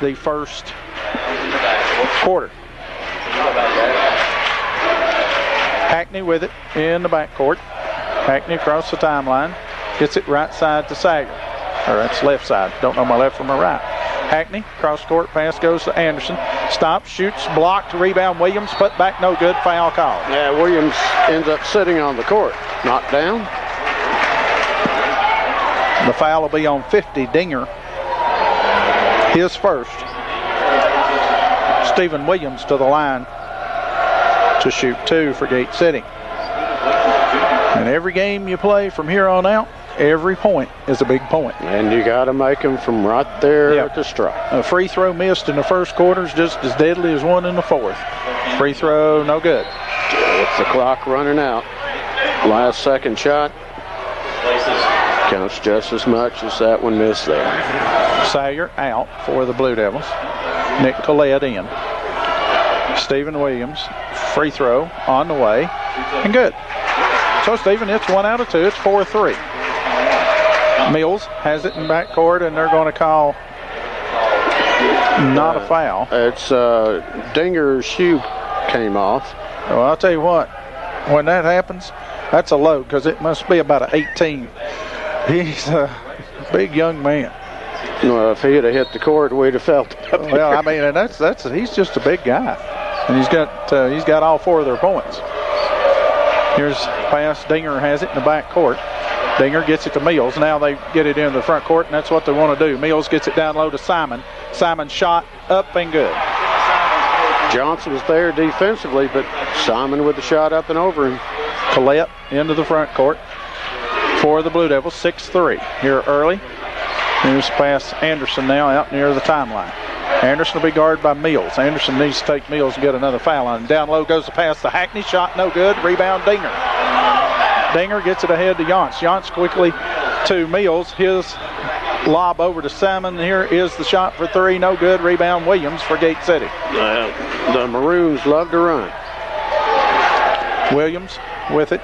the first quarter. Hackney with it in the backcourt. Hackney across the timeline. Gets it right side to Sager. Or that's left side. Don't know my left from my right. Hackney, cross court pass goes to Anderson. Stops, shoots, blocked, rebound. Williams, put back, no good. Foul call. Yeah, Williams ends up sitting on the court. Knocked down. The foul will be on 50, Dinger. His first. Stephen Williams to the line to shoot 2 for Gate City. And every game you play from here on out, every point is a big point. And you got to make them from right there at the strike. A free throw missed in the first quarter is just as deadly as one in the fourth. Free throw, no good. With the clock running out, last second shot counts just as much as that one missed there. Sawyer out for the Blue Devils. Nick Collette in. Stephen Williams, free throw on the way, and good. So, Stephen, it's 1 out of 2. It's 4-3. Mills has it in backcourt, and they're going to call not a foul. It's Dinger's shoe came off. Well, I'll tell you what, when that happens, that's a load because it must be about an 18. He's a big young man. Well, if he had hit the court, we'd have felt it. Well, I mean, and that's he's just a big guy, and he's got all 4 of their points. Here's pass. Dinger has it in the back court. Dinger gets it to Mills. Now they get it into the front court, and that's what they want to do. Mills gets it down low to Simon. Simon shot up and good. Johnson was there defensively, but Simon with the shot up and over him. Collette into the front court for the Blue Devils. 6-3 here early. Here's pass Anderson now out near the timeline. Anderson will be guarded by Mills. Anderson needs to take Mills and get another foul on him. Down low goes the pass to Hackney. Shot no good. Rebound Dinger. Dinger gets it ahead to Yance. Yance quickly to Mills. His lob over to Salmon. Here is the shot for 3. No good. Rebound Williams for Gate City. The Maroons love to run. Williams with it.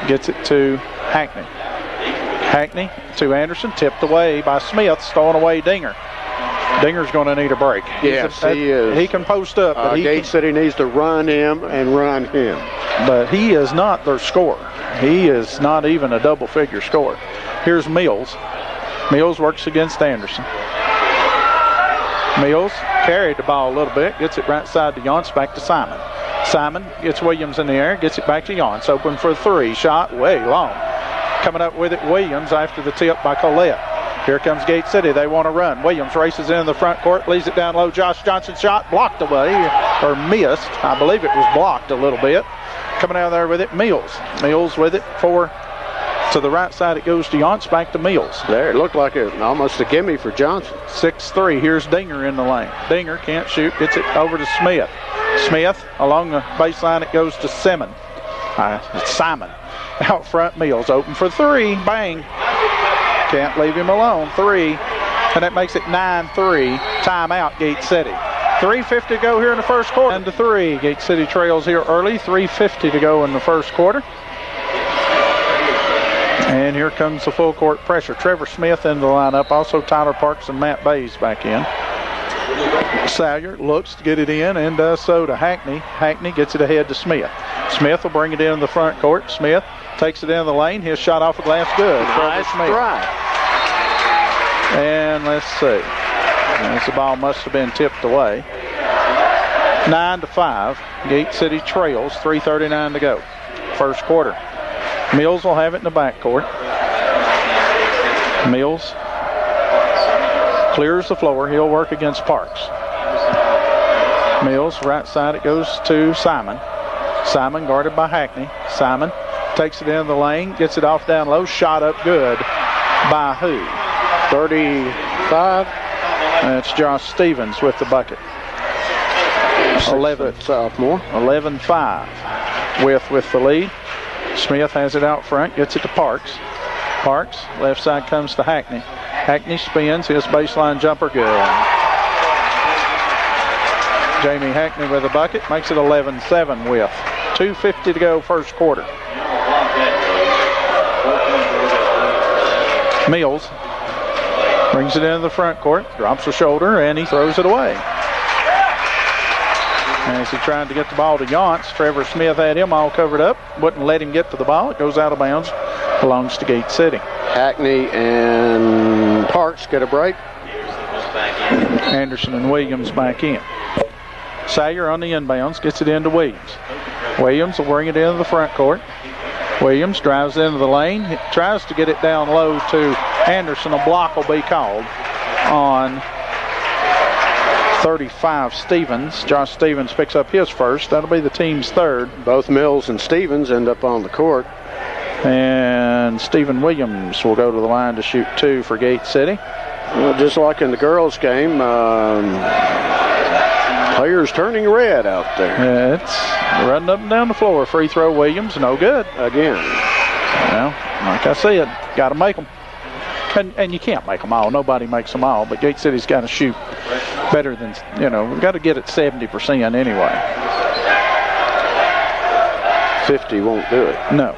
Gets it to Hackney. Hackney to Anderson. Tipped away by Smith. Stolen away Dinger. Dinger's going to need a break. Yes, he is. He can post up. But Gate City needs to run him and run him. But he is not their scorer. He is not even a double-figure scorer. Here's Mills. Mills works against Anderson. Mills carried the ball a little bit. Gets it right side to Yance. Back to Simon. Simon gets Williams in the air. Gets it back to Yance. Open for 3. Shot way long. Coming up with it, Williams after the tip by Collette. Here comes Gate City. They want to run. Williams races in the front court, leaves it down low. Josh Johnson shot blocked away or missed. I believe it was blocked a little bit. Coming out there with it, Mills. Mills with it to the right side. It goes to Yance, back to Mills. There, it looked like almost a gimme for Johnson. 6-3. Here's Dinger in the lane. Dinger can't shoot. Gets it over to Smith. Smith along the baseline. It goes to Simon. It's Simon. Out front, Mills open for 3. Bang. Can't leave him alone. 3. And that makes it 9-3. Timeout, Gate City. 3:50 to go here in the first quarter. 9-3. Gate City trails here early. 3:50 to go in the first quarter. And here comes the full court pressure. Trevor Smith in the lineup. Also Tyler Parks and Matt Bays back in. Sawyer looks to get it in and does so to Hackney. Hackney gets it ahead to Smith. Smith will bring it in the front court. Smith takes it in the lane. His shot off the glass good. Nice drive. And let's see. The ball must have been tipped away. 9-5. Gate City trails. 3:39 to go. First quarter. Mills will have it in the backcourt. Mills clears the floor. He'll work against Parks. Mills, right side, it goes to Simon. Simon guarded by Hackney. Simon takes it in the lane, gets it off down low. Shot up good by who? 35. That's Josh Stevens with the bucket. 11 sophomore. 11-5. With the lead. Smith has it out front, gets it to Parks. Parks, left side comes to Hackney. Hackney spins, his baseline jumper good. Jamie Hackney with a bucket, makes it 11-7 with 2:50 to go first quarter. Mills Brings it into the front court, drops the shoulder, and he throws it away. As he tried to get the ball to Yance, Trevor Smith had him all covered up, wouldn't let him get to the ball. It goes out of bounds, belongs to Gate City. Hackney and Parks get a break. Anderson and Williams back in. Sawyer on the inbounds, gets it into Williams. Williams will bring it into the front court. Williams drives into the lane, tries to get it down low to Anderson. A block will be called on 35 Stevens. Josh Stevens picks up his first. That'll be the team's third. Both Mills and Stevens end up on the court. And Stephen Williams will go to the line to shoot 2 for Gate City. Well, just like in the girls' game, players turning red out there. It's running up and down the floor. Free throw, Williams, no good. Again. Well, like I said, got to make them. And you can't make them all. Nobody makes them all. But Gate City's got to shoot better than, we've got to get it 70% anyway. 50 won't do it. No.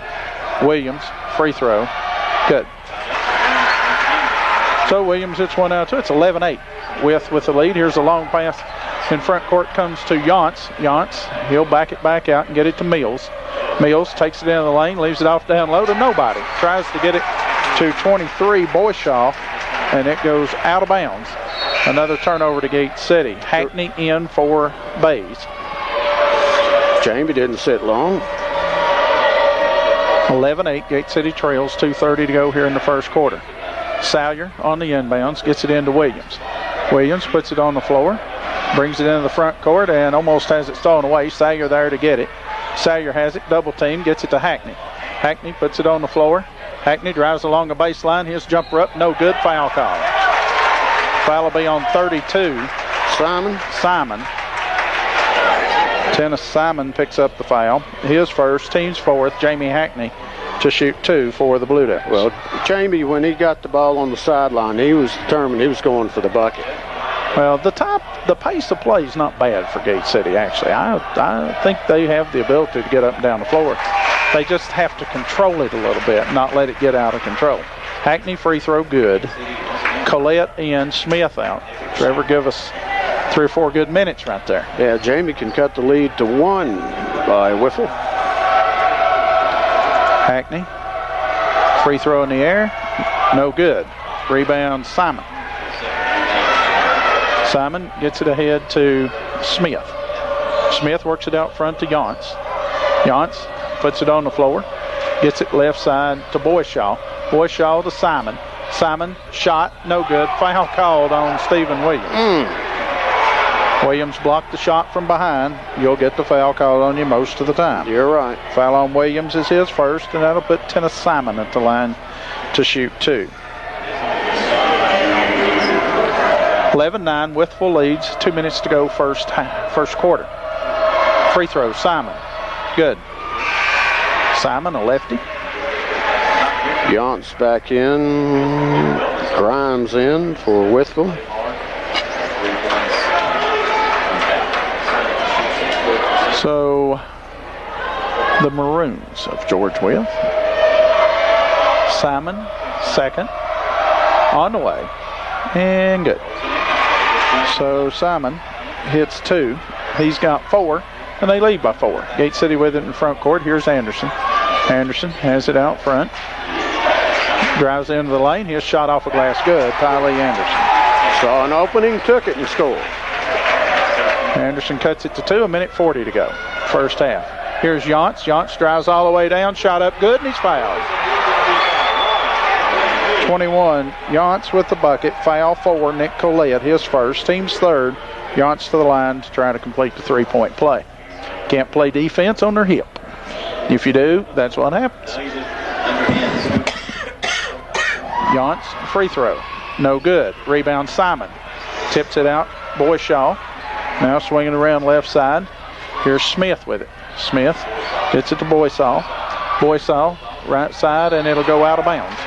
Williams, free throw, good. So Williams hits one out too. It's 11-8. Wythe with the lead. Here's a long pass. In front court comes to Yance. Yance, he'll back it back out and get it to Mills. Mills takes it into the lane, leaves it off down low to nobody. Tries to get it to 23, Boyshaw, and it goes out of bounds. Another turnover to Gate City. Hackney in for Bays. Jamie didn't sit long. 11-8, Gate City trails, 2:30 to go here in the first quarter. Sawyer on the inbounds, gets it into Williams. Williams puts it on the floor, brings it into the front court, and almost has it stolen away. Sawyer there to get it. Sawyer has it, double team, gets it to Hackney. Hackney puts it on the floor. Hackney drives along the baseline. His jumper up, no good. Foul call. Foul will be on 32. Simon. Tennis Simon picks up the foul. His first, team's fourth. Jamie Hackney to shoot 2 for the Blue Devils. Well, Jamie, when he got the ball on the sideline, he was determined he was going for the bucket. Well, the pace of play is not bad for Gate City, actually. I think they have the ability to get up and down the floor. They just have to control it a little bit, not let it get out of control. Hackney free throw, good. Collette in, Smith out. Trevor, give us 3 or 4 good minutes right there. Yeah, Jamie can cut the lead to 1 by Wythe. Hackney, free throw in the air, no good. Rebound, Simon. Simon gets it ahead to Smith. Smith works it out front to Yance. Yance puts it on the floor, gets it left side to Boyshaw. Boyshaw to Simon. Simon, shot, no good. Foul called on Stephen Williams. Williams blocked the shot from behind. You'll get the foul called on you most of the time. You're right. Foul on Williams is his first, and that'll put Tennis Simon at the line to shoot 2. 11-9, Wytheville leads. 2 minutes to go first quarter. Free throw, Simon. Good. Simon, a lefty. Yance back in. Grimes in for Wytheville. So, the Maroons of George Wythe. Simon, second. On the way. And good. So, Simon hits 2. He's got 4, and they lead by 4. Gate City with it in front court. Here's Anderson. Anderson has it out front. Drives into the lane. His shot off a glass, good. Tylee Anderson. Saw an opening, took it, and scored. Anderson cuts it to 2, 1:40 to go. First half. Here's Yance. Yance drives all the way down, shot up good, and he's fouled. 21, Yance with the bucket. Foul 4, Nick Collette, his first. Team's third. Yance to the line to try to complete the 3-point play. Can't play defense on their hip. If you do, that's what happens. Yance, free throw. No good. Rebound, Simon. Tips it out, Boyshaw. Now swinging around left side. Here's Smith with it. Smith gets it to Boysaw. Boysaw, right side, and it'll go out of bounds.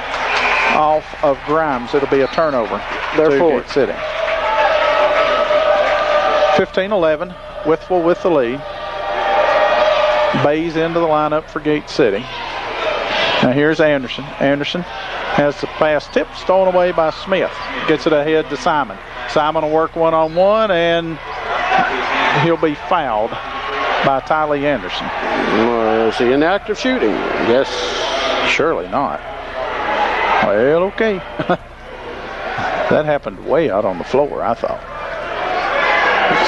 Off of Grimes, it'll be a turnover. Therefore, Gate City. 15-11, Wytheville with the lead. Bays into the lineup for Gate City. Now here's Anderson. Anderson Has the pass tipped, stolen away by Smith. Gets it ahead to Simon. Simon will work one-on-one, and he'll be fouled by Tyler Anderson. Is he inactive shooting? Yes. Surely not. Well, okay. That happened way out on the floor, I thought.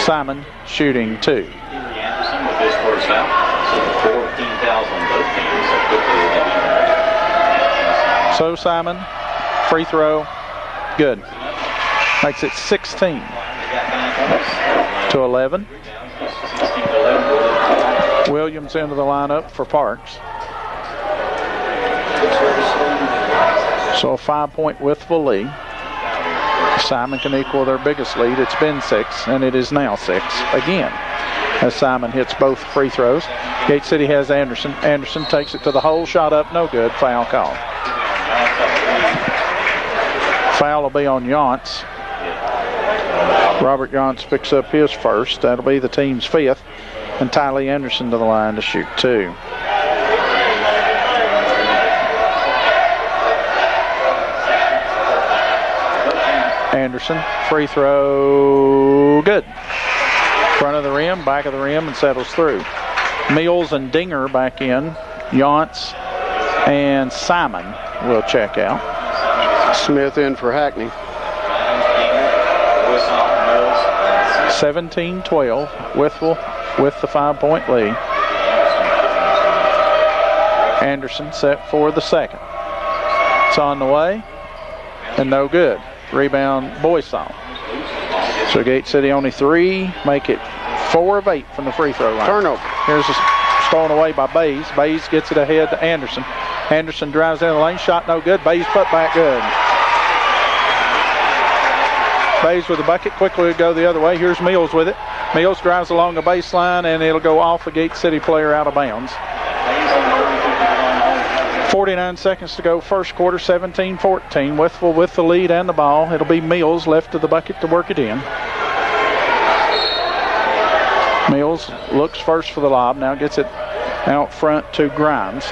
Simon shooting 2. Anderson with his first foul. So 14 fouls on both teams. So Simon, free throw, good. Makes it 16 to 11. Williams into the lineup for Parks. So a 5-point Wytheville lead. Simon can equal their biggest lead. It's been 6, and it is now 6 again, as Simon hits both free throws. Gate City has Anderson. Anderson takes it to the hole, shot up, no good. Foul call. Foul will be on Yance. Robert Yance picks up his first. That'll be the team's 5th. And Tylee Anderson to the line to shoot 2. Anderson, free throw, good. Front of the rim, back of the rim, and settles through. Mills and Dinger back in. Yance and Simon will check out. Smith in for Hackney. 17-12, Wytheville with the 5-point lead. Anderson set for the second. It's on the way, and no good. Rebound, Boysoff. So Gate City only 3, make it 4 of 8 from the free throw line. Turnover. Here's a stolen away by Bays. Bays gets it ahead to Anderson. Anderson drives in the lane, shot no good. Bays put back good. Bays with the bucket, quickly go the other way. Here's Mills with it. Mills drives along the baseline, and it'll go off a Gate City player out of bounds. 49 seconds to go, first quarter, 17-14. Wytheville with the lead and the ball. It'll be Mills left of the bucket to work it in. Mills looks first for the lob, now gets it out front to Grimes.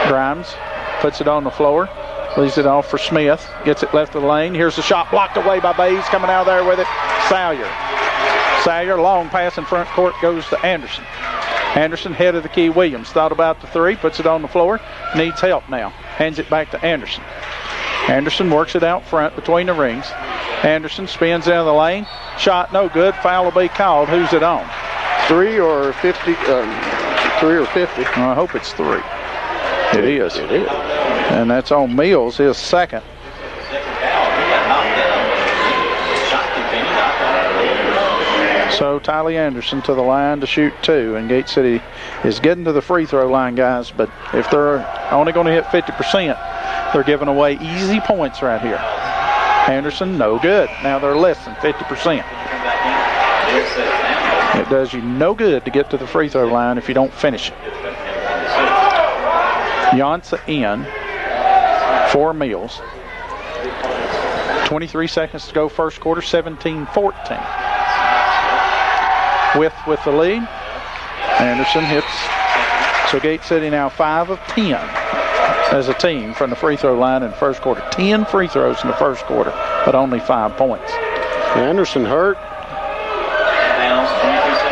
Grimes puts it on the floor, leaves it off for Smith, gets it left of the lane. Here's the shot blocked away by Bays, coming out there with it, Salyer. Salyer, long pass in front court, goes to Anderson. Anderson, head of the key. Williams thought about the 3, puts it on the floor, needs help now. Hands it back to Anderson. Anderson works it out front between the rings. Anderson spins out of the lane. Shot no good. Foul will be called. Who's it on? 3 or 50? 3 or 50. Well, I hope it's 3. It is. It is. And that's on Mills, his second. So Tylee Anderson to the line to shoot 2, and Gate City is getting to the free throw line, guys, but if they're only going to hit 50%, they're giving away easy points right here. Anderson, no good. Now they're less than 50%. It does you no good to get to the free throw line if you don't finish it. Yance in for Mills. 23 seconds to go, first quarter, 17-14. With the lead. Anderson hits. So Gate City now 5 of 10 as a team from the free throw line in the first quarter. 10 free throws in the first quarter, but only 5 points. Anderson hurt.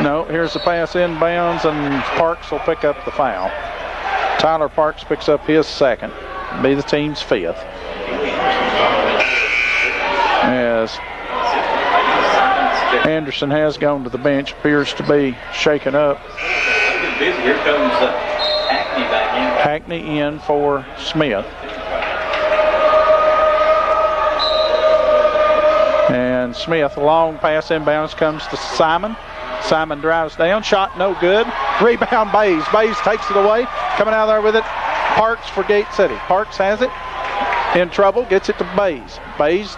No, here's the pass inbounds, and Parks will pick up the foul. Tyler Parks picks up his second. Be the team's 5th. As Anderson has gone to the bench, appears to be shaken up. Here comes Hackney back in. Hackney in for Smith. And Smith, long pass inbounds, comes to Simon. Simon drives down, shot no good. Rebound Bays. Bays takes it away. Coming out there with it, Parks for Gate City. Parks has it, in trouble, gets it to Bays. Bays,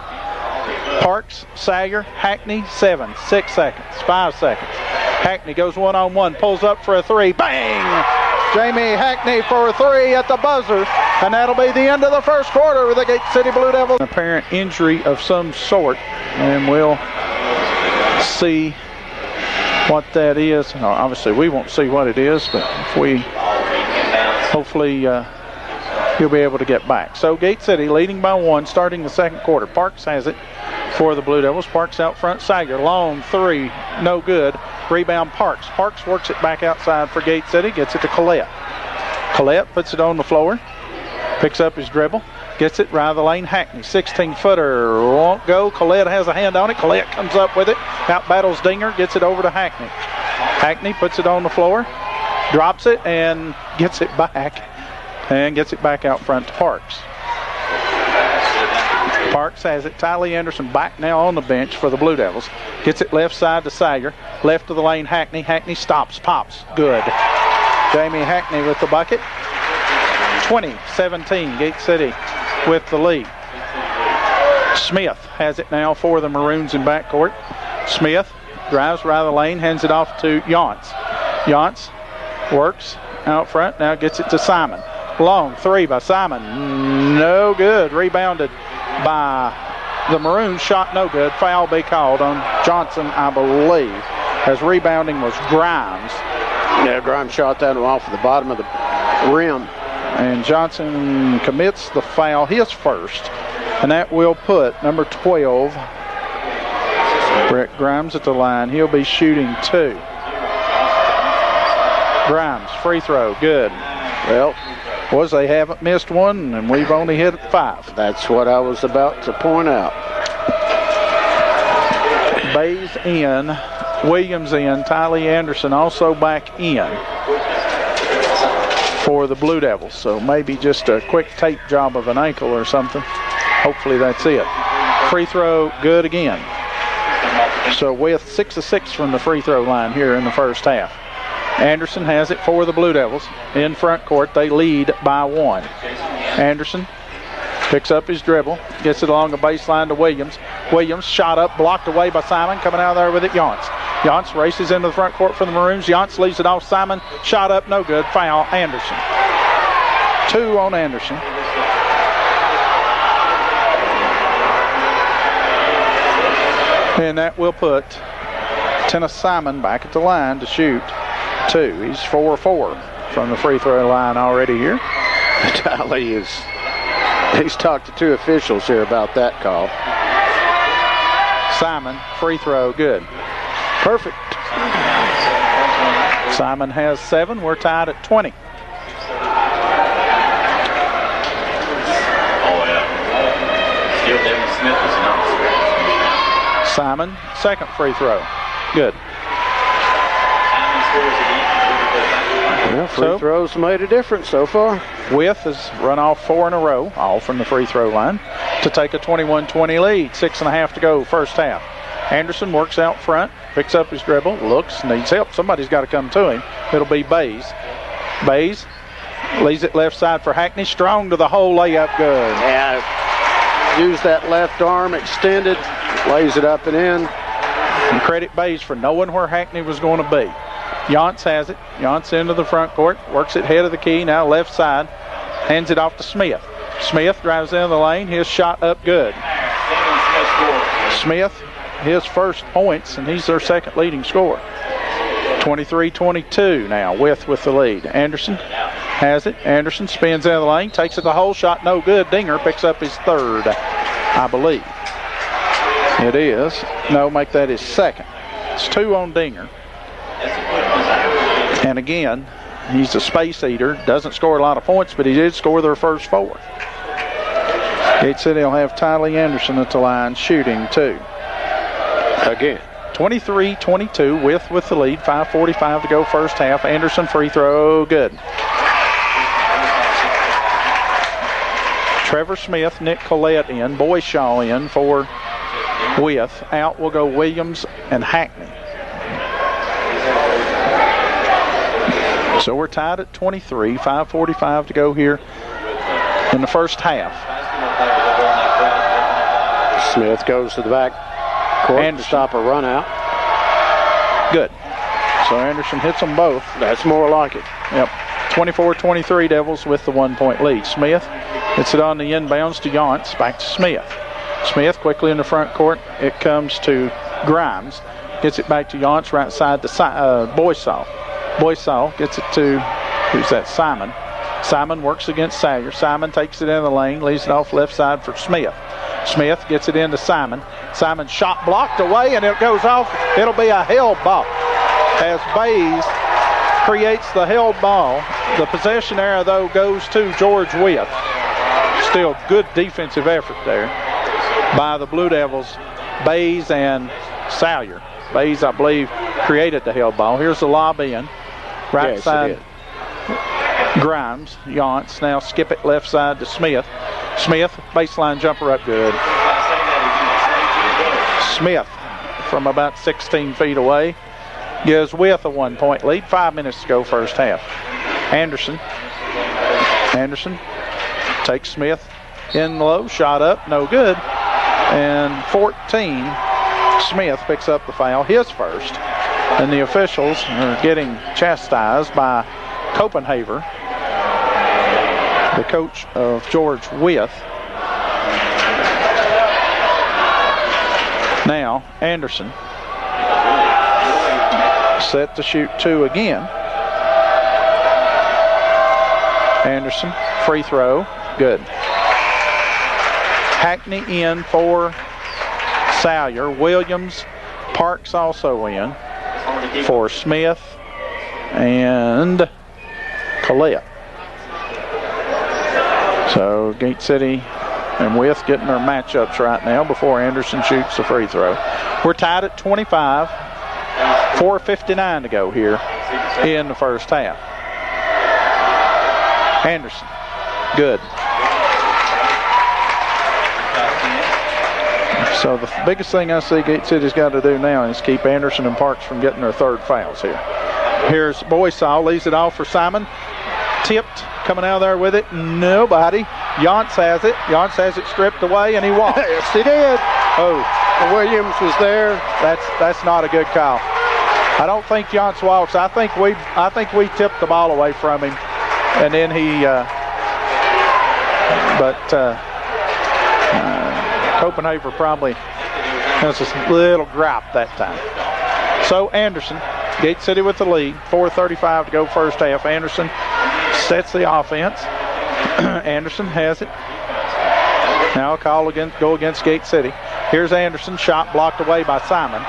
Parks, Salyer, Hackney, 7, 6 seconds, 5 seconds. Hackney goes one-on-one, pulls up for a 3, bang! Jamie Hackney for a 3 at the buzzer, and that'll be the end of the first quarter with the Gate City Blue Devils. An apparent injury of some sort, and we'll see what that is. Obviously, we won't see what it is, but if we hopefully he'll be able to get back. So Gate City leading by 1 starting the second quarter. Parks has it for the Blue Devils. Parks out front. Sager, long 3, no good. Rebound Parks. Parks works it back outside for Gate City, gets it to Collette. Collette puts it on the floor, picks up his dribble, gets it right of the lane. Hackney, 16-footer, won't go. Collette has a hand on it. Collette comes up with it, out battles Dinger, gets it over to Hackney. Hackney puts it on the floor, drops it, and gets it back out front to Parks. Parks has it. Tylee Anderson back now on the bench for the Blue Devils. Gets it left side to Sager. Left of the lane, Hackney. Hackney stops, pops. Good. Jamie Hackney with the bucket. 20-17, Gate City with the lead. Smith has it now for the Maroons in backcourt. Smith drives right of the lane, hands it off to Yance. Yance works out front, now gets it to Simon. Long 3 by Simon, no good. Rebounded by the Maroons, shot no good. Foul be called on Johnson, I believe, as rebounding was Grimes. Yeah, Grimes shot that one off the bottom of the rim. And Johnson commits the foul, his first, and that will put number 12, Brett Grimes, at the line. He'll be shooting 2. Grimes, free throw, good. Well, they haven't missed one, and we've only hit 5. That's what I was about to point out. Bays in, Williams in, Tylee Anderson also back in for the Blue Devils. So maybe just a quick tape job of an ankle or something. Hopefully that's it. Free throw, good again. So with 6 of 6 from the free throw line here in the first half. Anderson has it for the Blue Devils in front court. They lead by 1. Anderson picks up his dribble, gets it along the baseline to Williams. Williams shot up, blocked away by Simon. Coming out there with it, Yance. Yance races into the front court for the Maroons. Yance leaves it off Simon. Shot up, no good. Foul, Anderson. 2 on Anderson. And that will put Tennis Simon back at the line to shoot 2. He's 4-4 from the free throw line already here. Tylee he's talked to 2 officials here about that call. Simon, free throw, good. Perfect. Simon has 7. We're tied at 20. Simon, second free throw, good. Well, free throws made a difference so far. Wythe has run off 4 in a row, all from the free throw line, to take a 21-20 lead. 6.5 to go, first half. Anderson works out front, picks up his dribble, looks, needs help. Somebody's got to come to him. It'll be Bays. Bays leaves it left side for Hackney. Strong to the hole, layup good. Yeah, use that left arm extended, lays it up and in. And credit Bays for knowing where Hackney was going to be. Yance has it. Yance into the front court, works it head of the key, now left side, hands it off to Smith. Smith drives into the lane, his shot up good. Smith, his first points, and he's their second leading scorer. 23-22 now, with the lead. Anderson has it. Anderson spins out of the lane, takes it the hole, shot no good. Dinger picks up his 3rd, I believe. It is. No, make that his 2nd. It's 2 on Dinger. And again, he's a space eater. Doesn't score a lot of points, but he did score their first 4. Gate City will have Tylee Anderson at the line shooting 2. Again. 23-22 with the lead. 5:45 to go first half. Anderson free throw, good. Trevor Smith, Nick Collette in. Boyshaw in for Wythe. Out will go Williams and Hackney. So we're tied at 23. 5:45 to go here in the first half. Smith goes to the back court and stop a run out. Good. So Anderson hits them both. That's more like it. Yep. 24-23 Devils with the 1-point lead. Smith hits it on the inbounds to Yance. Back to Smith. Smith quickly in the front court. It comes to Grimes. Gets it back to Yance, right side to Boysaw. Boysaw gets it to, who's that, Simon. Simon works against Salyer. Simon takes it in the lane, leaves it off left side for Smith. Smith gets it into Simon. Simon's shot blocked away, and it goes off. It'll be a held ball as Bays creates the held ball. The possession arrow, though, goes to George Wythe. Still good defensive effort there by the Blue Devils, Bays and Salyer. Bays, I believe, created the held ball. Here's the lob in. Right side, Grimes. Yance now skip it left side to Smith. Smith, baseline jumper up good. Smith from about 16 feet away gives Wythe a 1-point lead. 5 minutes to go first half. Anderson takes Smith in low, shot up, no good. And 14, Smith picks up the foul, his first. And the officials are getting chastised by Copenhaver, the coach of George Wythe. Now, Anderson set to shoot 2 again. Anderson, free throw, good. Hackney in for Salyer. Williams, Parks also in for Smith and Collette. So Gate City and Wythe getting their matchups right now before Anderson shoots the free throw. We're tied at 25. 4:59 to go here in the first half. Anderson, good. So the biggest thing I see Gate City's got to do now is keep Anderson and Parks from getting their third fouls here. Here's Boysaw, leaves it off for Simon. Tipped, coming out of there with it, nobody. Yance has it. Yance has it stripped away, and he walked. Yes, he did. Oh, Williams was there. That's not a good call. I don't think Yance walks. I think we tipped the ball away from him, and then he. Copenhaver probably has a little gripe that time. So Anderson, Gate City with the lead. 4:35 to go first half. Anderson sets the offense. Anderson has it. Now a call go against Gate City. Here's Anderson, shot blocked away by Simon.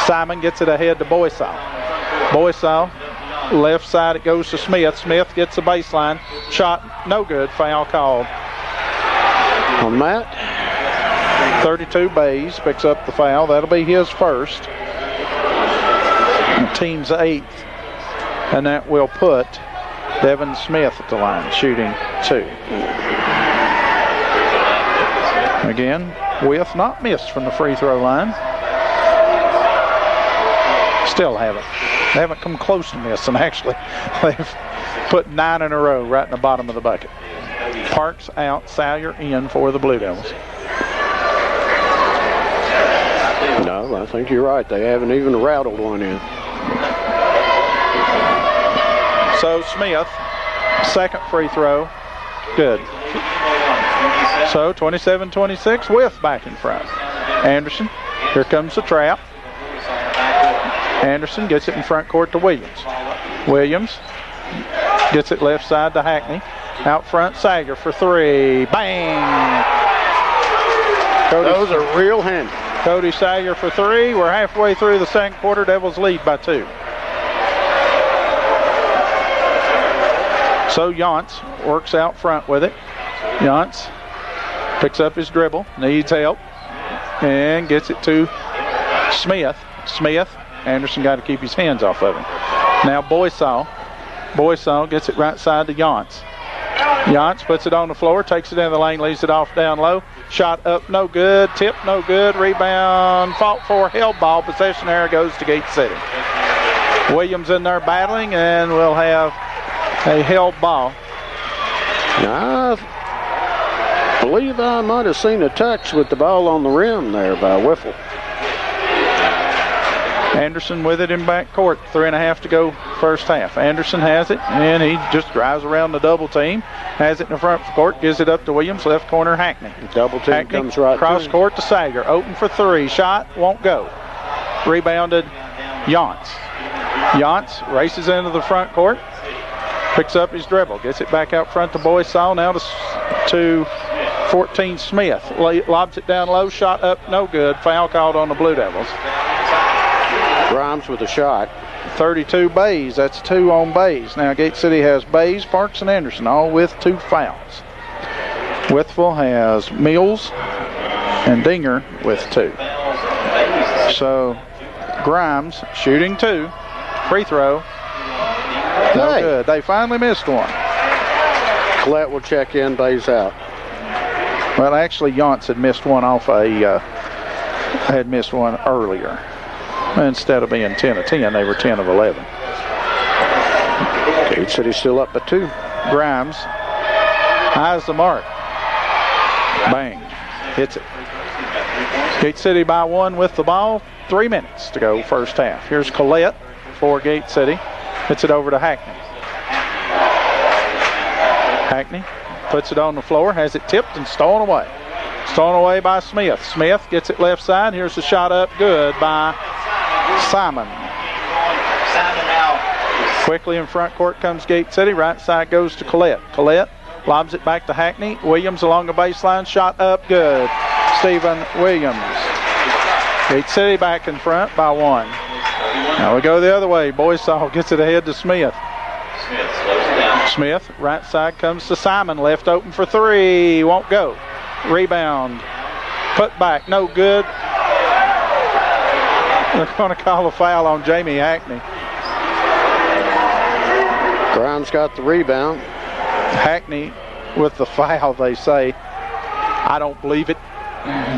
Simon gets it ahead to Boysaw. Boysaw, left side it goes to Smith. Smith gets the baseline. Shot, no good. Foul called on Matt. 32 Bays picks up the foul. That'll be his first. The team's 8th. And that will put Devin Smith at the line, shooting 2. Again, Wythe not missed from the free throw line. Still haven't come close to missing, actually. They've put 9 in a row right in the bottom of the bucket. Parks out, Salyer in for the Blue Devils. No, I think you're right. They haven't even rattled one in. So Smith, second free throw, good. So 27-26, Wythe back in front. Anderson, here comes the trap. Anderson gets it in front court to Williams. Williams gets it left side to Hackney. Out front, Sager for 3. Bang! Those are real handy. Cody Sager for 3. We're halfway through the second quarter. Devils lead by 2. So Yance works out front with it. Yance picks up his dribble, needs help, and gets it to Smith. Anderson got to keep his hands off of him. Now Boysaw gets it right side to Yance. Yance puts it on the floor, takes it in the lane, leaves it off down low. Shot up, no good. Tip, no good. Rebound, fought for, held ball. Possession error goes to Gate City. Williams in there battling, and we'll have a held ball. I believe I might have seen a touch with the ball on the rim there by Wythe. Anderson with it in back court. 3.5 to go first half. Anderson has it, and he just drives around the double team. Has it in the front court, gives it up to Williams, left corner Hackney. Double team Hackney comes right cross court to Sager. Open for 3. Shot, won't go. Rebounded Yance. Yance races into the front court. Picks up his dribble, gets it back out front to Boysaw. Now to 14 Smith. Lobs it down low, shot up, no good. Foul called on the Blue Devils. Grimes with a shot. 32 Bays, that's 2 on Bays. Now Gate City has Bays, Parks, and Anderson, all with 2 fouls. Wytheville has Mills and Dinger with 2. So Grimes shooting 2. Free throw. No good. They finally missed one. Collette will check in, Bays out. Well, actually, Yonts had missed one off had missed one earlier. Instead of being 10 of 10, they were 10 of 11. Gate City still up by 2. Grimes eyes the mark. Bang. Hits it. Gate City by 1 with the ball. 3 minutes to go first half. Here's Collette for Gate City. Hits it over to Hackney. Hackney puts it on the floor, has it tipped and stolen away. Stolen away by Smith. Smith gets it left side. Here's the shot up. Good by Simon. Quickly in front court comes Gate City. Right side goes to Collette. Collette lobs it back to Hackney. Williams along the baseline. Shot up. Good. Stephen Williams. Gate City back in front by 1. Now we go the other way. Boysaw gets it ahead to Smith. Smith, right side comes to Simon. Left open for 3. Won't go. Rebound. Put back. No good. They're going to call a foul on Jamie Hackney. Grimes got the rebound. Hackney with the foul, they say. I don't believe it.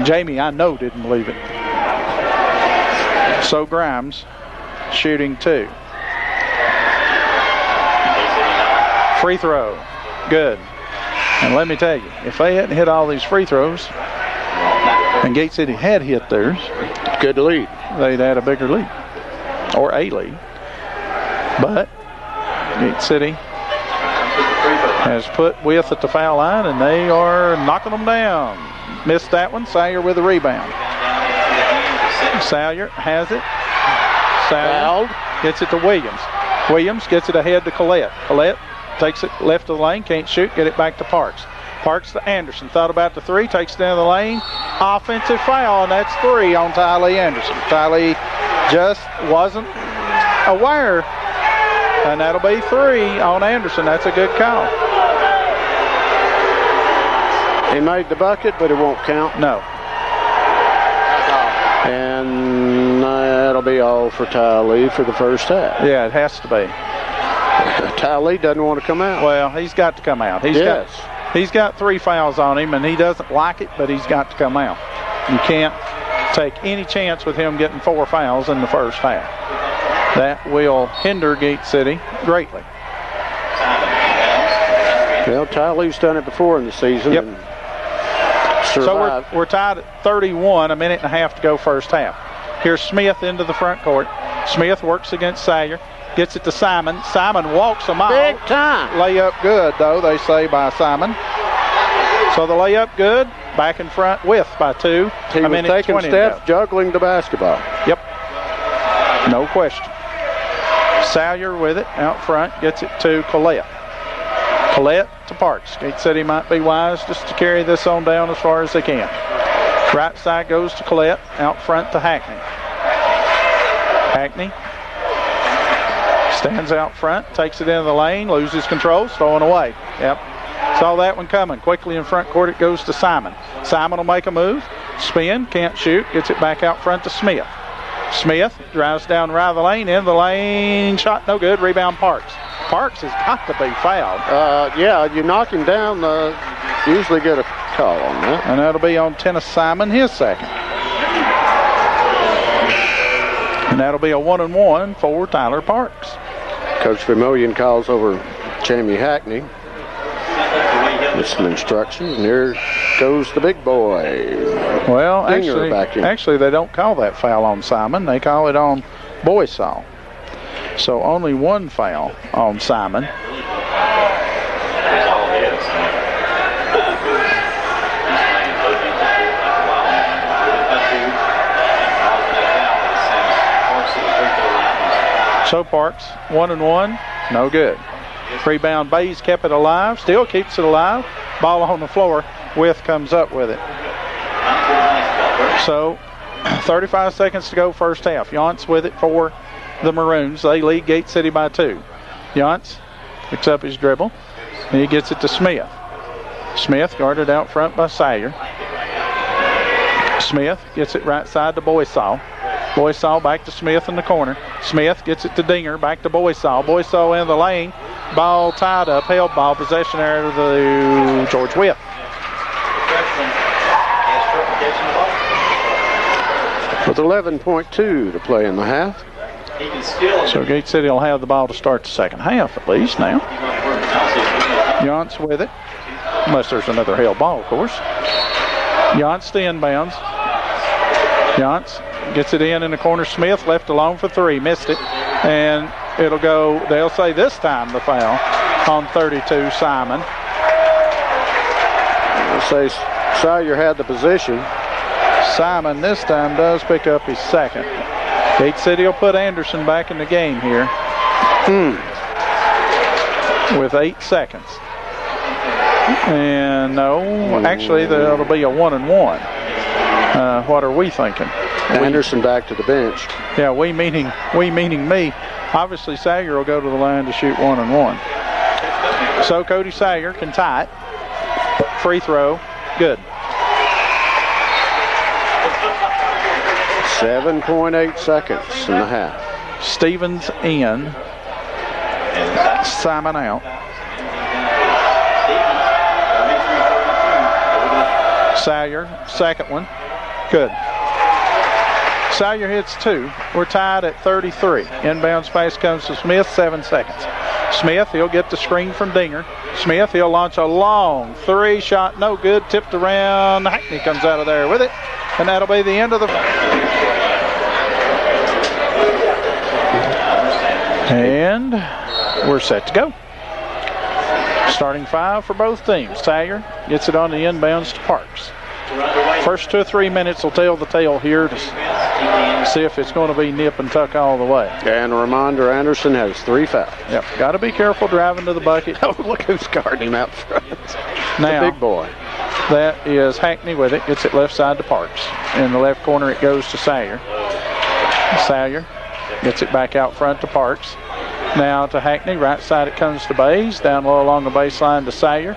Jamie, I know, didn't believe it. So Grimes shooting 2. Free throw. Good. And let me tell you, if they hadn't hit all these free throws and Gate City had hit theirs, good lead. They'd had a bigger lead. Or a lead. But Gate City has put Wythe at the foul line and they are knocking them down. Missed that one. Salyer with a rebound. Salyer has it. Salyer gets it to Williams. Williams gets it ahead to Collette. Collette takes it left of the lane, can't shoot, get it back to Parks. Parks to Anderson, thought about the 3, takes it down the lane. Offensive foul, and that's 3 on Tylee Anderson. Tylee just wasn't aware, and that'll be 3 on Anderson. That's a good call. He made the bucket, but it won't count. No. And that'll be all for Tylee for the first half. Yeah, it has to be. Tylee doesn't want to come out. Well, he's got to come out. He's got 3 fouls on him, and he doesn't like it, but he's got to come out. You can't take any chance with him getting 4 fouls in the first half. That will hinder Gate City greatly. Well, Tylee's done it before in the season. Yep. And so we're tied at 31, a minute and a half to go first half. Here's Smith into the front court. Smith works against Salyer. Gets it to Simon. Simon walks a mile. Big time. Layup good, though, they say, by Simon. So the layup good. Back in front with by 2. He was taking steps, juggling the basketball. Yep. No question. Salyer with it out front. Gets it to Collette. Collette to Parks. Gate City might be wise just to carry this on down as far as they can. Right side goes to Collette. Out front to Hackney. Hackney stands out front, takes it into the lane, loses control, throwing away. Yep. Saw that one coming. Quickly in front court it goes to Simon. Simon will make a move. Spin, can't shoot, gets it back out front to Smith. Smith drives down right of the lane, in the lane, shot no good, rebound Parks. Parks has got to be fouled. Yeah, you knock him down, usually get a call on that. And that'll be on Tennis Simon, his second. And that'll be a 1-and-1 for Tyler Parks. Coach Vermillion calls over Jamie Hackney. With some instructions, and here goes the big boy. Well, actually, they don't call that foul on Simon. They call it on Boysaw. So only 1 foul on Simon. So Parks, 1-and-1, no good. Rebound, Bays kept it alive, still keeps it alive. Ball on the floor. Wythe comes up with it. So 35 seconds to go first half. Yance with it for the Maroons. They lead Gate City by 2. Yance picks up his dribble. And he gets it to Smith. Smith guarded out front by Sawyer. Smith gets it right side to Boysaw. Boysaw back to Smith in the corner. Smith gets it to Dinger, back to Boysaw. Boysaw in the lane. Ball tied up, held ball, possession area to the George Wythe. With 11.2 to play in the half. So Gate City will have the ball to start the second half at least now. Yance with it, unless there's another held ball, of course. Yance to inbounds. Yance gets it in the corner. Smith left alone for 3, missed it. And it'll go, they'll say this time the foul on 32, Simon. They'll say Sawyer had the position. Simon this time does pick up his second. Gate City will put Anderson back in the game here. With 8 seconds. And no, actually that'll be a 1-and-1. What are we thinking? Anderson back to the bench. Yeah, we meaning me. Obviously Sawyer will go to the line to shoot 1-and-1. So Cody Sawyer can tie it. Free throw, good. 7.8 seconds in the half. Stevens in. Simon out. Sawyer, second one. Good. Sawyer hits 2. We're tied at 33. Inbounds pass comes to Smith, 7 seconds. Smith, he'll get the screen from Dinger. Smith, he'll launch a long 3 shot, no good, tipped around. Hackney comes out of there with it. And that'll be the end of the... And we're set to go. Starting 5 for both teams. Sawyer gets it on the inbounds to Parks. First 2 or 3 minutes will tell the tale here to see if it's going to be nip and tuck all the way. And a reminder, Anderson has 3 fouls. Yep, got to be careful driving to the bucket. Oh, look who's guarding him out front. Now, the big boy. That is Hackney with it. Gets it left side to Parks. In the left corner it goes to Sawyer. Sawyer gets it back out front to Parks. Now to Hackney. Right side it comes to Bays. Down low along the baseline to Sawyer.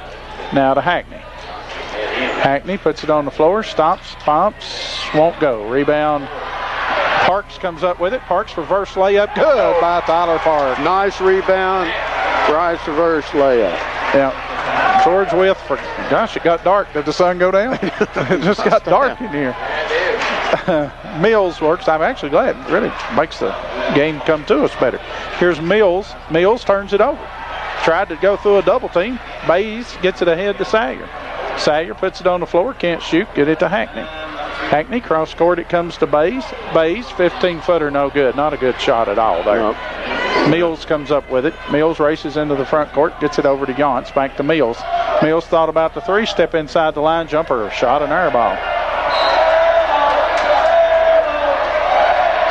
Now to Hackney. Hackney puts it on the floor. Stops, pumps, won't go. Rebound. Parks comes up with it. Parks reverse layup. Good by Tyler Parks. Nice rebound. Rise reverse layup. Yeah. George Wythe, gosh, it got dark. Did the sun go down? It just got dark in here. Mills works. I'm actually glad. It really makes the game come to us better. Here's Mills. Mills turns it over. Tried to go through a double team. Bays gets it ahead to Sawyer. Sawyer puts it on the floor. Can't shoot. Get it to Hackney. Hackney cross court. It comes to Bays. Bays, 15-footer, no good. Not a good shot at all there. Nope. Mills comes up with it. Mills races into the front court. Gets it over to Yance. Back to Mills. Mills thought about the 3. Step inside the line. Jumper. Shot an air ball.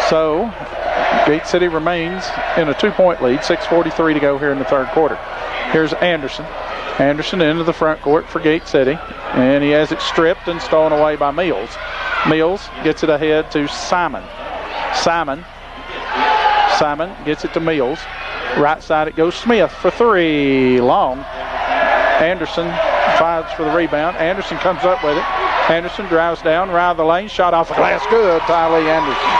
So, Gate City remains in a 2-point lead. 6:43 to go here in the third quarter. Here's Anderson. Anderson into the front court for Gate City. And he has it stripped and stolen away by Mills. Mills gets it ahead to Simon. Simon gets it to Mills. Right side it goes Smith for 3. Long. Anderson fights for the rebound. Anderson comes up with it. Anderson drives down, right of the lane. Shot off the glass. Good. Tylee Anderson.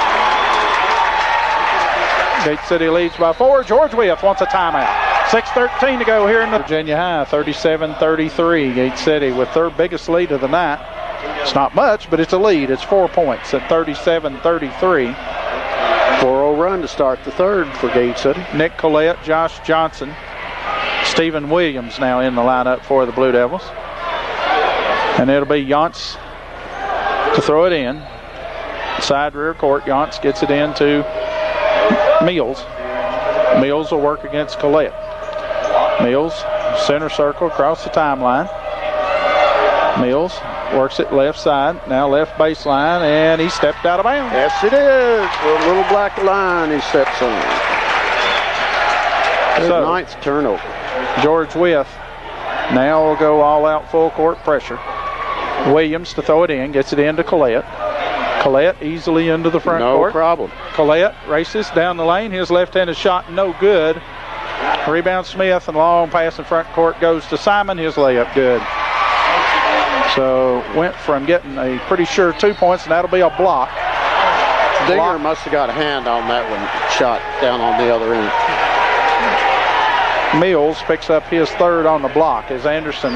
Gate City leads by 4. George Wythe wants a timeout. 6:13 to go here in the Virginia High. 37-33. Gate City with their biggest lead of the night. It's not much, but it's a lead. It's 4 points at 37-33. 4-0 run to start the third for Gate City. Nick Collette, Josh Johnson, Stephen Williams now in the lineup for the Blue Devils. And it'll be Yance to throw it in. Side rear court. Yance gets it in to Mills. Mills will work against Collette. Mills, center circle across the timeline. Mills works it left side, now left baseline, and he stepped out of bounds. Yes, it is. A little black line he steps on. So, ninth turnover. George Wythe now will go all out full court pressure. Williams to throw it in, gets it into Collette. Collette easily into the front court. No problem. Collette races down the lane. His left-handed shot no good. Rebound Smith, and long pass in front court goes to Simon. His layup good. So went from getting a pretty sure 2 points, and that'll be a block. Dinger must have got a hand on that one, shot down on the other end. Mills picks up his third on the block as Anderson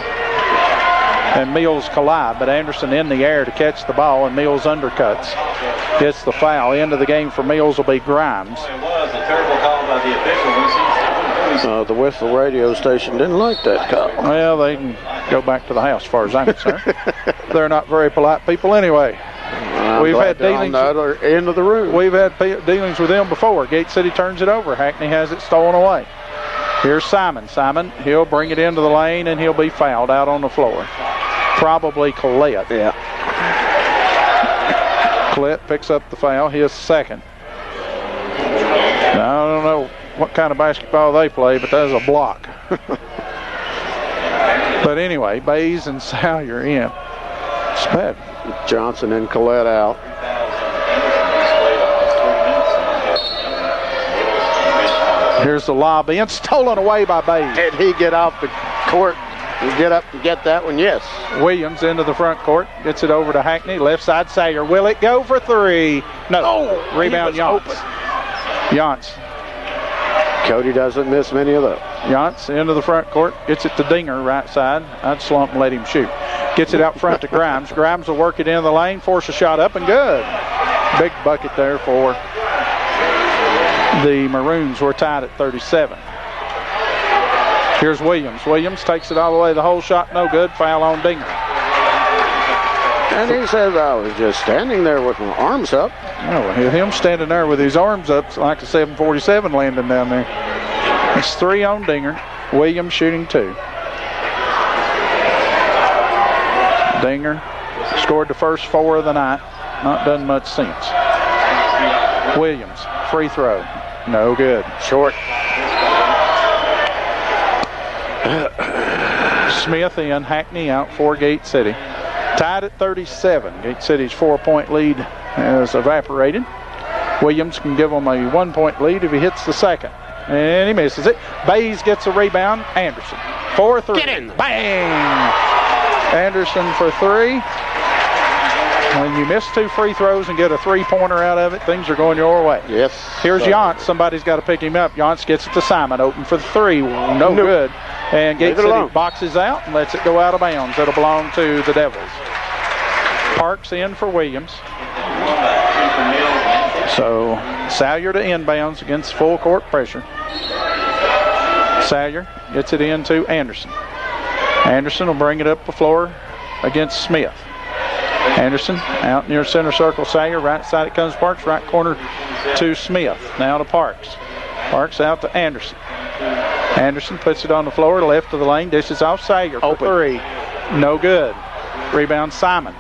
and Mills collide, but Anderson in the air to catch the ball, and Mills undercuts. Gets the foul. End of the game for Mills will be Grimes. It was a terrible call by the official. The Whistler radio station didn't like that call. Well, they can go back to the house as far as I'm concerned. They're not very polite people anyway. We've had dealings on the other end of the room. We've had dealings with them before. Gate City turns it over. Hackney has it stolen away. Here's Simon. Simon, he'll bring it into the lane, and he'll be fouled out on the floor. Probably Collette. Yeah. Collette picks up the foul, his second. Now, I don't know what kind of basketball they play, but that's a block. But anyway, Bays and Salyer in. It's bad. Johnson and Collette out. Here's the lob in, stolen away by Bays. Did he get off the court and get up and get that one? Yes. Williams into the front court, gets it over to Hackney, left side Salyer. Will it go for three? No. Oh, rebound Yance. Yance. Cody doesn't miss many of those. Yance into the front court, gets it to Dinger, right side. I'd slump and let him shoot. Gets it out front to Grimes. Grimes will work it into the lane, force a shot up, and good. Big bucket there for the Maroons. We're tied at 37. Here's Williams. Williams takes it all the way. The whole shot no good. Foul on Dinger. And he says, I was just standing there with my arms up. Oh, him standing there with his arms up like a 747 landing down there. It's 3 on Dinger. Williams shooting 2. Dinger scored the first 4 of the night. Not done much since. Williams, free throw. No good. Short. Smith in, Hackney out for Gate City. Tied at 37. Gate City's 4-point lead has evaporated. Williams can give them a 1-point lead if he hits the second. And he misses it. Bays gets a rebound. Anderson. 4-3. Get in. Bang! Anderson for 3. When you miss 2 free throws and get a 3-pointer out of it, things are going your way. Yes. Here's Yance. Somebody's got to pick him up. Yance gets it to Simon. Open for the 3. No good. And Gate City boxes out and lets it go out of bounds. It'll belong to the Devils. Parks in for Williams. So Salyer to inbounds against full court pressure. Salyer gets it into Anderson. Anderson will bring it up the floor against Smith. Anderson out near center circle. Salyer, right side it comes Parks, right corner to Smith. Now to Parks. Parks out to Anderson. Anderson puts it on the floor, left of the lane, dishes off Salyer for 3. No good. Rebound Simon.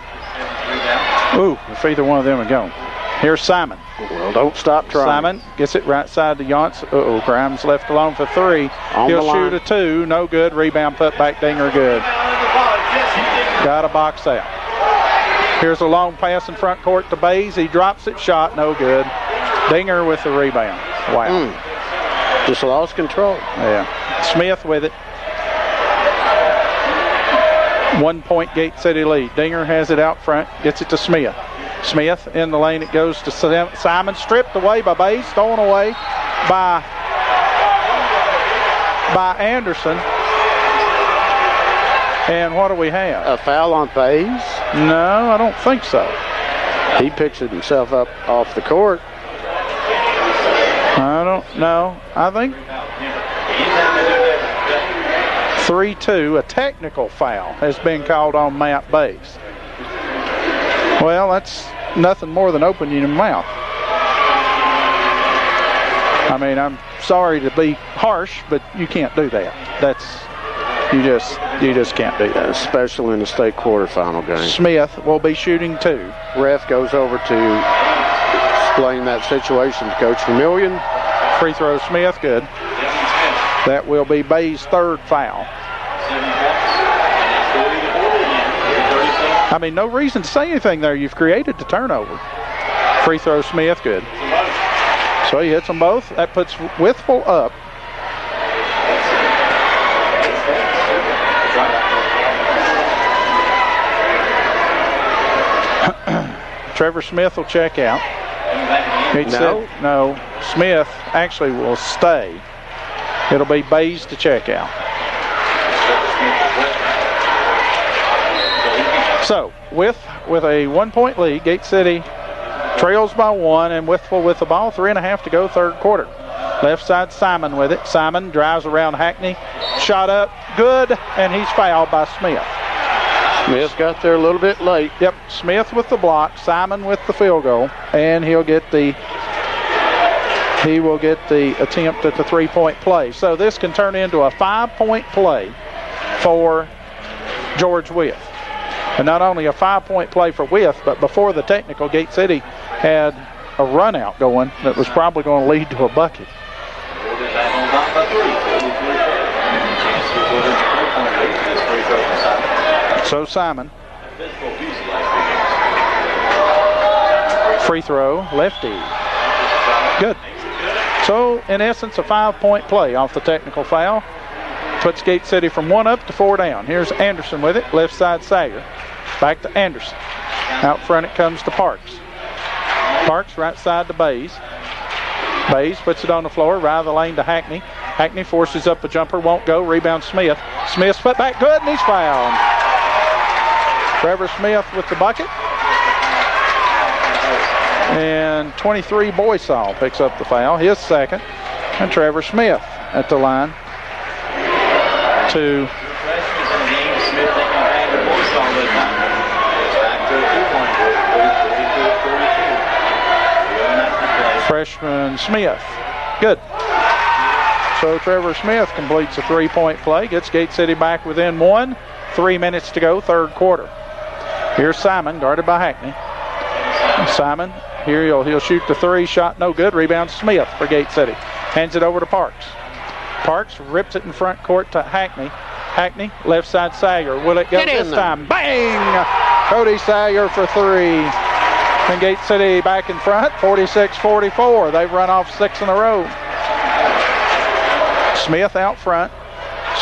Ooh, if either one of them are gone. Here's Simon. Well, don't stop trying. Simon gets it right side to Yance. Grimes left alone for 3. He'll shoot a 2. No good. Rebound, put back, Dinger, good. Got a box out. Here's a long pass in front court to Bays. He drops it, shot, no good. Dinger with the rebound. Wow. Just lost control. Yeah. Smith with it. 1-point Gate City lead. Dinger has it out front, gets it to Smith. Smith in the lane, it goes to Simon, stripped away by Bays, stolen away by Anderson. And what do we have? A foul on Bays? No, I don't think so. He picks it himself up off the court. I don't know. I think 3-2, a technical foul has been called on Matt Bays. Well, that's nothing more than opening your mouth. I mean, I'm sorry to be harsh, but you can't do that. You just can't do that. Especially in the state quarterfinal game. Smith will be shooting 2. Ref goes over to explain that situation to Coach Vermillion. Free throw Smith, good. That will be Bay's third foul. I mean, no reason to say anything there. You've created the turnover. Free throw, Smith, good. So he hits them both. That puts Wytheville up. Trevor Smith will check out. No, Smith actually will stay. It'll be Bays to check out. So, with a 1-point lead, Gate City trails by 1, and Wytheville with the ball. 3.5 to go, third quarter. Left side, Simon with it. Simon drives around Hackney. Shot up, good, and he's fouled by Smith. Smith got there a little bit late. Yep, Smith with the block, Simon with the field goal, and he will get the attempt at the 3-point play. So this can turn into a 5-point play for George Wythe. And not only a 5-point play for Wythe, but before the technical, Gate City had a run out going that was probably going to lead to a bucket. So Simon, free throw, lefty, good. So in essence, a 5-point play off the technical foul. Puts Gate City from 1 up to 4 down. Here's Anderson with it, left side Sager. Back to Anderson. Out front it comes to Parks. Parks right side to Bays. Bays puts it on the floor, right of the lane to Hackney. Hackney forces up a jumper, won't go, rebound Smith. Smith's put back good, and he's fouled. Trevor Smith with the bucket. And 23 Boysaw picks up the foul, his second. And Trevor Smith at the line to freshman Smith. Good. So Trevor Smith completes a 3-point play, gets Gate City back within 1. 3 minutes to go, third quarter. Here's Simon, guarded by Hackney. Simon, here he'll shoot the 3, shot no good. Rebound Smith for Gate City. Hands it over to Parks. Parks rips it in front court to Hackney. Hackney, left side Sager. Will it go this time? Bang! Cody Sager for 3. And Gate City back in front, 46-44. They've run off 6 in a row. Smith out front.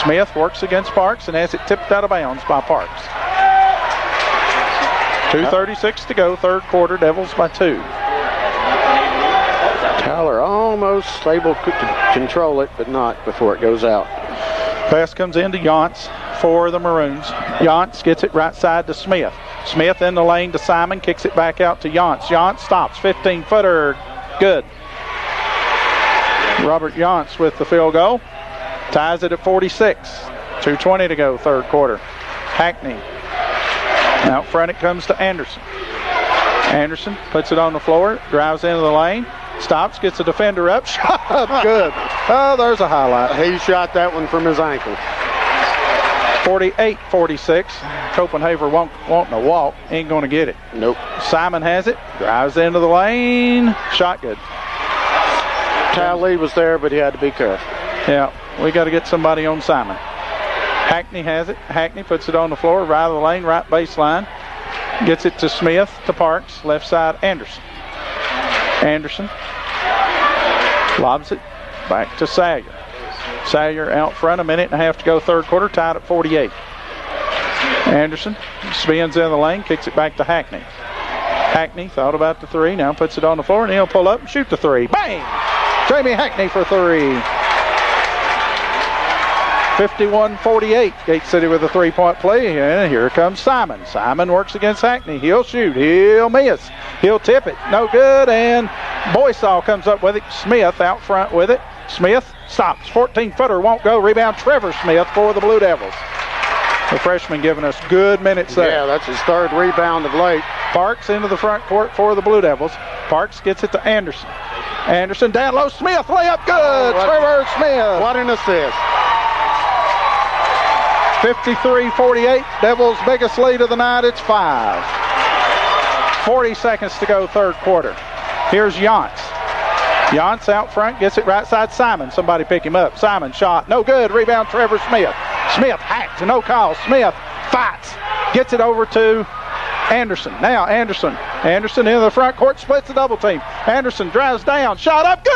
Smith works against Parks and has it tipped out of bounds by Parks. 2:36 to go, third quarter, Devils by 2. Tyler almost able to control it, but not before it goes out. Pass comes into Yance for the Maroons. Yance gets it right side to Smith. Smith in the lane to Simon, kicks it back out to Yance. Yance stops, 15-footer, good. Robert Yance with the field goal. Ties it at 46. 2:20 to go, third quarter. Hackney. Out front it comes to Anderson. Anderson puts it on the floor, drives into the lane, stops, gets a defender up, shot up, good. Oh, there's a highlight. He shot that one from his ankle. 48-46. Copenhagen wanting a walk, ain't going to get it. Nope. Simon has it, drives into the lane, shot good. Tally was there, but he had to be careful. Yeah, we got to get somebody on Simon. Hackney has it. Hackney puts it on the floor, right of the lane, right baseline. Gets it to Smith, to Parks, left side, Anderson. Anderson lobs it back to Sager. Sager out front, 1.5 minutes to go, third quarter, tied at 48. Anderson spins in the lane, kicks it back to Hackney. Hackney thought about the 3, now puts it on the floor, and he'll pull up and shoot the 3. Bang! Jamie Hackney for 3. 51-48. Gate City with a 3-point play, and here comes Simon. Simon works against Hackney. He'll shoot. He'll miss. He'll tip it. No good, and Boysaw comes up with it. Smith out front with it. Smith stops. 14-footer won't go. Rebound Trevor Smith for the Blue Devils. The freshman giving us good minutes there. Yeah, that's his third rebound of late. Parks into the front court for the Blue Devils. Parks gets it to Anderson. Anderson down low. Smith layup good. Trevor Smith. What an assist. 53-48. Devils' biggest lead of the night. It's 5. 40 seconds to go, third quarter. Here's Yance. Yance out front, gets it right side. Simon, somebody pick him up. Simon shot, no good. Rebound, Trevor Smith. Smith hacked, no call. Smith fights, gets it over to Anderson. Now Anderson into the front court, splits the double team. Anderson drives down, shot up, good.